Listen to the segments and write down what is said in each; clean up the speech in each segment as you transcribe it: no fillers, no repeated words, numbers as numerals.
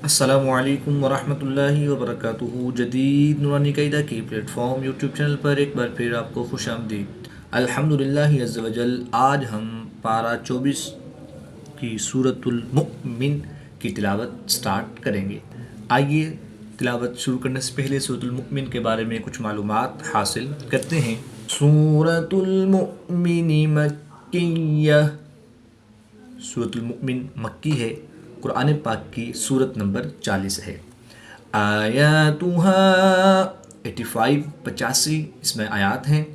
السلام علیکم ورحمۃ اللہ وبرکاتہ۔ جدید نورانی قاعدہ کی پلیٹ فارم یوٹیوب چینل پر ایک بار پھر آپ کو خوش آمدید۔ الحمدللہ عز وجل، آج ہم پارہ 24 کی سورۃ المؤمن کی تلاوت سٹارٹ کریں گے۔ آئیے تلاوت شروع کرنے سے پہلے سورۃ المؤمن کے بارے میں کچھ معلومات حاصل کرتے ہیں۔ سورۃ المؤمن مکیہ، سورۃ المؤمن مکی ہے، قرآن پاک کی سورت نمبر 40 ہے۔ آیاتها 85 اس میں آیات ہیں۔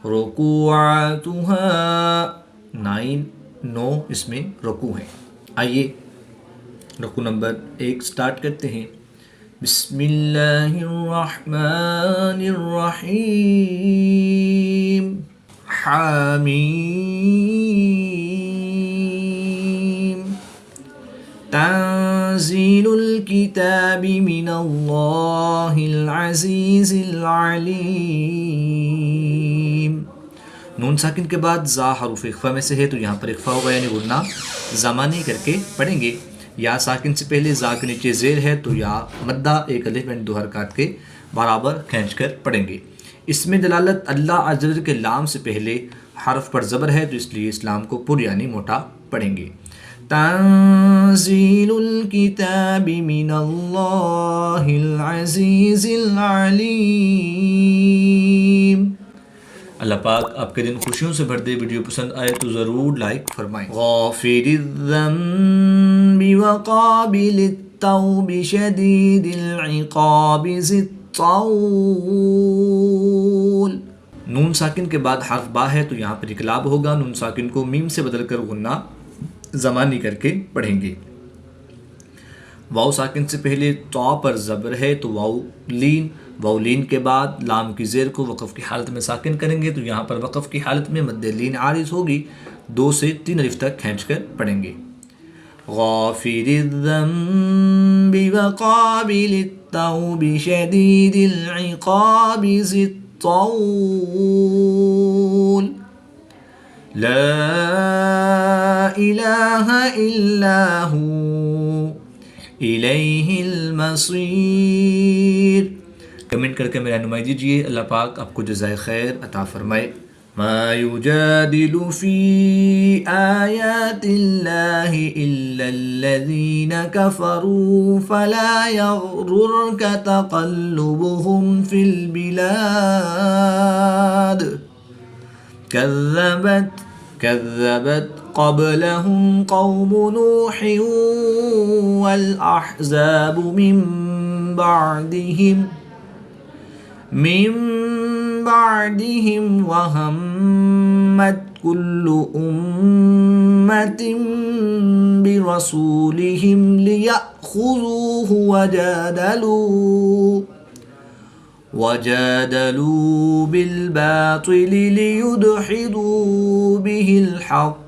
رکوعاتها 9 اس میں رکوع ہیں۔ آئیے رکوع نمبر 1 سٹارٹ کرتے ہیں۔ بسم اللہ الرحمن الرحیم، حامیم، تنزیل الکتاب من اللہ العزیز العلیم۔ نون ساکن کے بعد زا حروف اخفا میں سے ہے، تو یہاں پر اخفا ہوگا یعنی غنہ زمانی کر کے پڑھیں گے۔ یا ساکن سے پہلے زا کے نیچے زیر ہے تو یا مدہ ایک الف یعنی 2 حرکات کے برابر کھینچ کر پڑھیں گے۔ اس میں دلالت اللہ عز و جل کے لام سے پہلے حرف پر زبر ہے، تو اس لیے اس لام کو پر یعنی موٹا پڑھیں گے۔ تنزیل الکتاب من اللہ العزیز العلیم۔ اللہ پاک آپ کے دن خوشیوں سے بھر دے۔ ویڈیو پسند آئے تو ضرور لائک فرمائیں۔ غافر الذنب وقابل التوب شدید العقاب ذی الطول۔ نون ساکن کے بعد حرف با ہے تو یہاں پر اقلاب ہوگا، نون ساکن کو میم سے بدل کر غنہ زمانی کر کے پڑھیں گے۔ واو ساکن سے پہلے طا پر زبر ہے تو واو لین کے بعد لام کی زیر کو وقف کی حالت میں ساکن کریں گے، تو یہاں پر وقف کی حالت میں مد لین عارض ہوگی، 2 سے 3 الف تک کھینچ کر پڑھیں گے۔ غافر الذنب وقابل التوب شدید العقاب ذی الطول، لا الہ الا ہو الیہ المصیر۔ کمنٹ کر کے میرا رہنمائی دیجیے، اللہ پاک آپ کو جزائے خیر عطا فرمائے۔ ما یجادل فی آیات اللہ الا الذین کفروا فلا یغررک تقلبهم فی البلاد، كذبت قبلهم قوم نوح والأحزاب من بعدهم وهمت كل أمة برسولهم ليأخذوه وجادلوا بالباطل ليدحضوا به الحق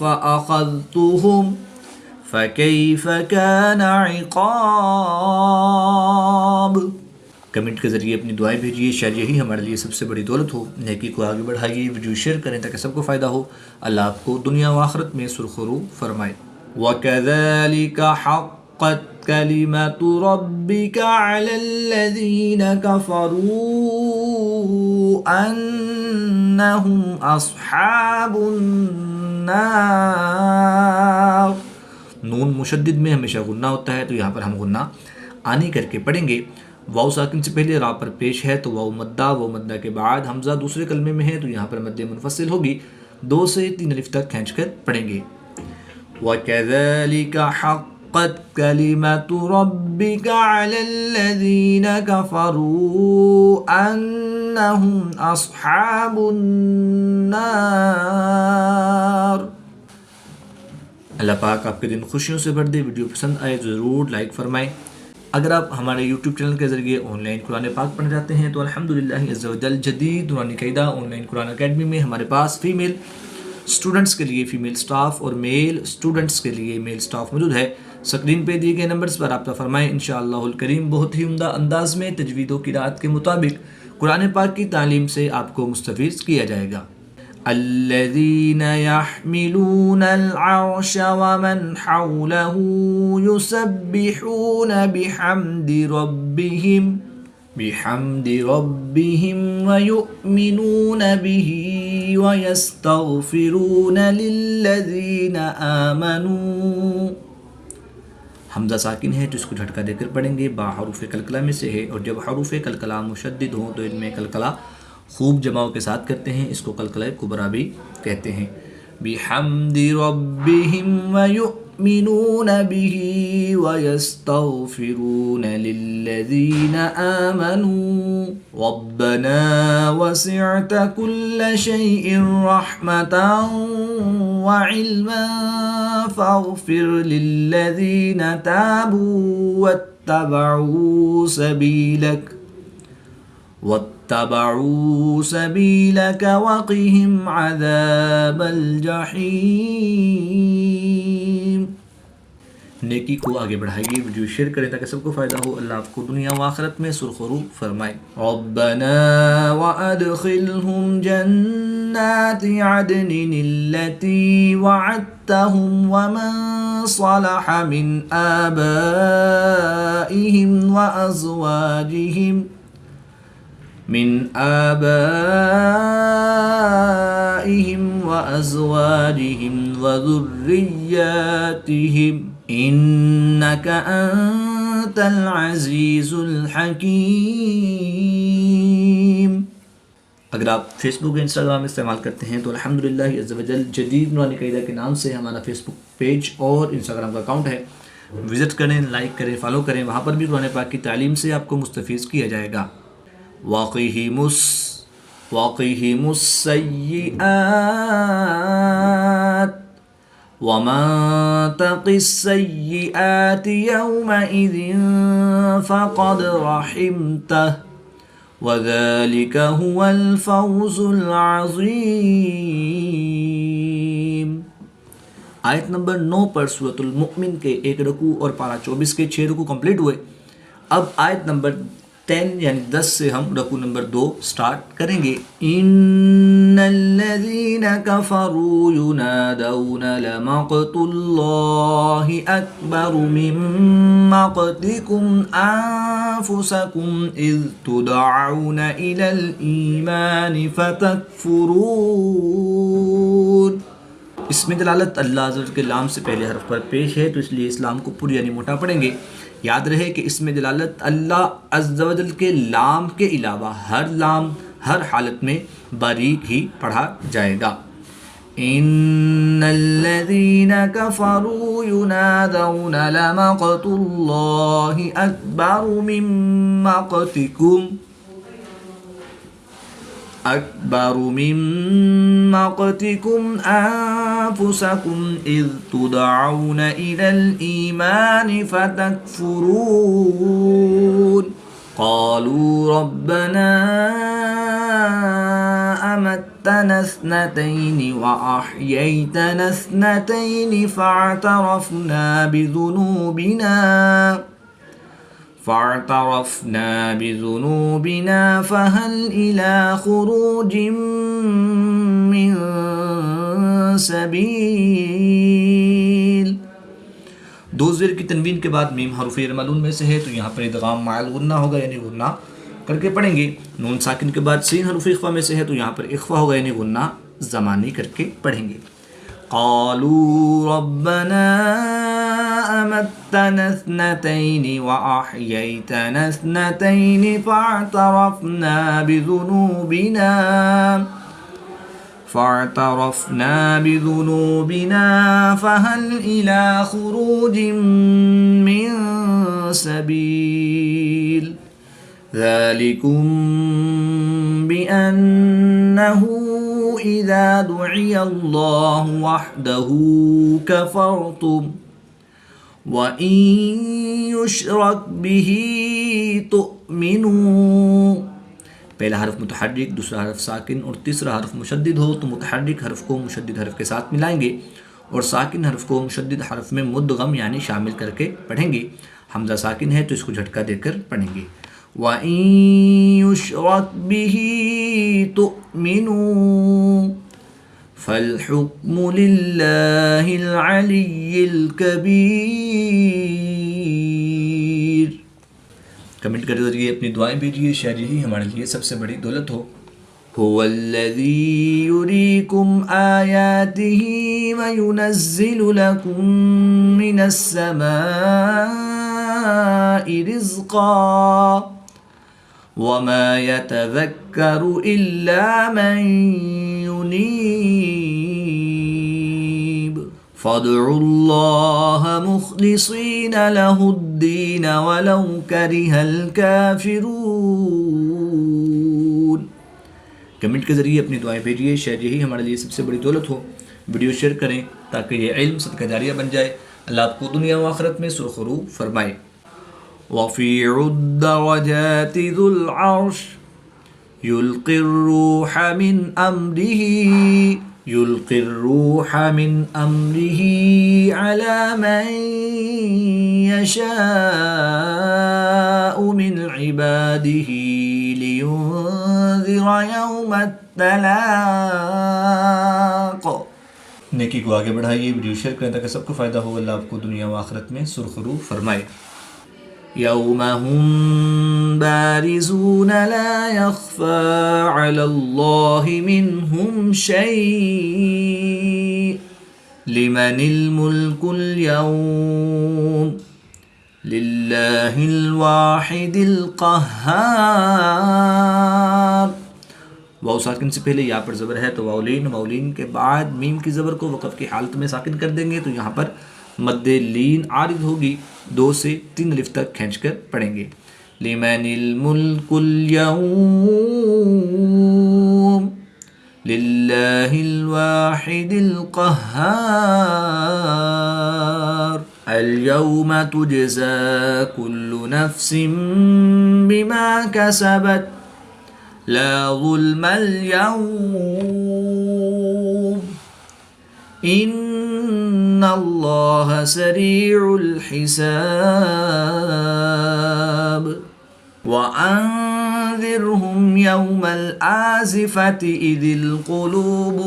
فأخذتهم فكيف كان عقاب۔ کمنٹ کے ذریعے اپنی دعائیں بھیجیے، شاید یہی ہمارے لیے سب سے بڑی دولت ہو۔ نیکی کو آگے بڑھائیے، ویڈیو شیئر کریں تاکہ سب کو فائدہ ہو۔ اللہ آپ کو دنیا و آخرت میں سرخرو فرمائے۔ وَكَذَلِكَ حَقَّتْ كَلِمَةُ رَبِّكَ عَلَى الَّذِينَ كَفَرُوا أَنَّهُمْ أَصْحَابُ النَّارِ۔ نون مشدد میں ہمیشہ غنہ ہوتا ہے، تو یہاں پر ہم غنہ آنی کر کے پڑھیں گے۔ واو ساکن سے پہلے را پر پیش ہے تو واو مدہ کے بعد حمزہ دوسرے کلمے میں ہے، تو یہاں پر مد منفصل ہوگی، 2 سے 3 الف تک کھینچ کر پڑھیں گے۔ وَكَذَلِكَ حَقَّتْ كَلِمَةُ رَبِّكَ عَلَى الَّذِينَ كَفَرُوا أَنَّهُمْ أَصْحَابُ النَّارِ۔ اللہ پاک آپ کے دن خوشیوں سے بھر دے۔ ویڈیو پسند آئے تو ضرور لائک فرمائیں۔ اگر آپ ہمارے یوٹیوب چینل کے ذریعے آن لائن قرآن پاک پڑھنا چاہتے ہیں تو الحمدللہ عز و جل جدید نورانی قاعدہ آن لائن قرآن اکیڈمی میں ہمارے پاس فیمیل اسٹوڈنٹس کے لیے فیمیل سٹاف اور میل اسٹوڈنٹس کے لیے میل سٹاف موجود ہے۔ سکرین پہ دیے گئے نمبرز پر رابطہ فرمائیں، انشاءاللہ الکریم بہت ہی عمدہ انداز میں تجوید و قرات کے مطابق قرآن پاک کی تعلیم سے آپ کو مستفیض کیا جائے گا۔ الذين يحملون العرش ومن حوله يسبحون بحمد ربهم ويؤمنون به ويستغفرون للذين آمنوا. حمزہ ساکن ہے تو اس کو جھٹکا دے کر پڑھیں گے. با حروف کلکلہ میں سے ہے اور جب حروف کلکلہ مشدد ہوں تو ان میں کلکلہ خوب جماؤں کے ساتھ کرتے ہیں. اس کو کلکلہ کبریٰ بھی کہتے ہیں. بحمد ربهم ويؤمنون به ويستغفرون للذين آمنوا ربنا وسعت كل شيء رحمة وعلما فاغفر للذين تابوا واتبعوا سبيلك وقهم عذاب الجحیم. نیکی کو آگے بڑھائیے، ویڈیو شیئر کریں تاکہ سب کو فائدہ ہو. اللہ آپ کو دنیا و آخرت میں سرخ و روح فرمائے. ربنا وادخلهم جنات عدن التي وعدتهم ومن صلح من آبائهم وأزواجهم وذرياتهم إنك أنت العزيز الحكيم. اگر آپ فیس بک یا انسٹاگرام استعمال کرتے ہیں تو الحمدللہ عز و جل جدید نورانی قاعدہ کے نام سے ہمارا فیس بک پیج اور انسٹاگرام کا اکاؤنٹ ہے. وزٹ کریں، لائک کریں، فالو کریں. وہاں پر بھی قرآن پاک کی تعلیم سے آپ کو مستفیض کیا جائے گا. وَقِهِمُ السَّيِّئَاتِ وَمَن تَقِ السَّيِّئَاتِ يَوْمَئِذٍ فَقَدْ رَحِمْتَهُ وَذَلِكَ هُوَ الْفَوْزُ الْعَظِيمُ. آیت نمبر 9 پر سورۃ المؤمن کے 1 رکوع اور پارہ 24 کے 6 رکوع کمپلیٹ ہوئے. اب آیت نمبر 10 یعنی 10 سے ہم رکوع نمبر 2 سٹارٹ کریں گے. ان الذين كفروا ينادون لمقت الله اكبر من مقتكم انفسكم اذ تدعون الى الايمان فتكفرون. اس میں دلالت اللہ عز و جل کے لام سے پہلے حرف پر پیش ہے تو اس لیے اسلام کو پوری یعنی موٹا پڑھیں گے. یاد رہے کہ اس میں دلالت اللہ عز و جل کے لام کے علاوہ ہر لام ہر حالت میں باریک ہی پڑھا جائے گا. ان الذين كفروا ينادون لمقت الله اكبر من مقتكم أنفسكم إذ تدعون إلى الإيمان فتكفرون. قالوا ربنا أمتنا اثنتين وأحييتنا اثنتين فاعترفنا بذنوبنا فهل إلى خروج من سبيل. دو زیر کی تنوین کے بعد میم حروف یرملون میں سے ہے تو یہاں پر ادغام مع الغنہ ہوگا یعنی غنہ کر کے پڑھیں گے. نون ساکن کے بعد سین حروف اخفا میں سے ہے تو یہاں پر اخفا ہوگا یعنی غنہ زمانی کر کے پڑھیں گے. قالوا ربنا أمتنا اثنتين وأحييتنا اثنتين فاعترفنا بذنوبنا فهل إلى خروج من سبيل. ذلكم بأنه إذا دعي الله وحده كفرتم وَإِن يُشْرَكْ بِهِ تُؤْمِنُوا. پہلا حرف متحرک، دوسرا حرف ساکن اور تیسرا حرف مشدد ہو تو متحرک حرف کو مشدد حرف کے ساتھ ملائیں گے اور ساکن حرف کو مشدد حرف میں مدغم یعنی شامل کر کے پڑھیں گے. حمزہ ساکن ہے تو اس کو جھٹکا دے کر پڑھیں گے. وَإِن يُشْرَكْ بِهِ تُؤْمِنُوا. فالحکم للہ العلی الکبیر۔ کمنٹ کے ذریعے اپنی دعائیں بھیجیے، شاید یہی ہمارے لیے سب سے بڑی دولت ہو۔ هو الذی یریکم آیاتہ وینزل لکم من السماء رزقا وما يتذكر إلا من ينيب فادعوا الله مخلصين له الدين ولو كره الكافرون۔ کمنٹ کے ذریعے اپنی دعائیں بھیجیے، شاید یہی ہمارے لیے سب سے بڑی دولت ہو۔ ویڈیو شیئر کریں تاکہ یہ علم صدقہ جاریہ بن جائے، اللہ آپ کو دنیا و آخرت میں سرخرو فرمائے۔ رفیع الدرجات ذو العرش یلقی الروح من امرہ علی من یشاء من عبادہ لینذر یوم التلاق۔ نیکی کو آگے بڑھائیے، ویڈیو شیئر کریں تاکہ سب کو فائدہ ہو، اللہ آپ کو دنیا و آخرت میں سرخرو فرمائے۔ یوم ہم بارزون لا یخفى علی اللہ منہم شیء لمن الملک اليوم للہ الواحد القہار۔ واو ساکن سے پہلے یہاں پر زبر ہے تو واولین، واولین کے بعد میم کی زبر کو وقف کی حالت میں ساکن کر دیں گے، تو یہاں پر مد لین عارض ہوگی، 2 سے 3 الف تک کھینچ کر پڑھیں گے۔ لمن الملک اليوم للہ الواحد القہار۔ اليوم تجزى كل نفس بما كسبت لا ظلم اليوم ان اللہ سریع الحساب۔ وانذرهم يوم الآزفة اذ القلوب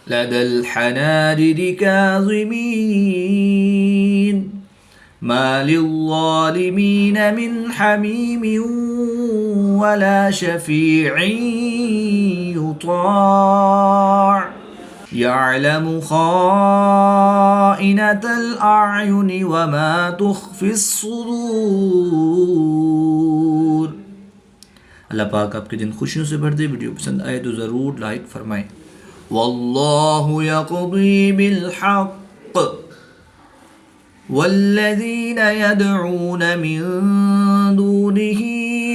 لدى الحناجر كاظمين ما للظالمين من حميم ولا شفيع يطاع يعلم خائنة الأعين وما تخفي الصدور۔ اللہ پاک آپ کے دن خوشیوں سے بھر دے۔ ویڈیو پسند آئے تو ضرور لائک فرمائیں۔ واللہ یقضی بالحق والذین يدعون من دونه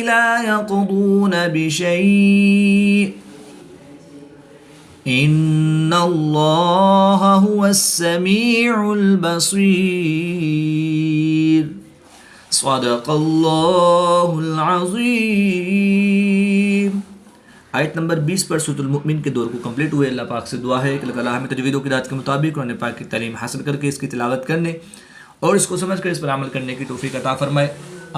لا يقضون بشيء ان اللہ هو السمیع البصیر۔ صدق اللہ العظیم۔ آیت نمبر 20 پر سورۃ المؤمن کے دور کو کمپلیٹ ہوئے۔ اللہ پاک سے دعا ہے کہ اللہ تعالیٰ ہمیں تجوید و قرات کے مطابق قرآن پاک کی تعلیم حاصل کر کے اس کی تلاوت کرنے اور اس کو سمجھ کر اس پر عمل کرنے کی توفیق عطا فرمائے۔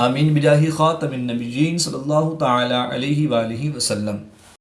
آمین بجاہ خاتم النبیین صلی اللہ تعالی علیہ وآلہ وسلم۔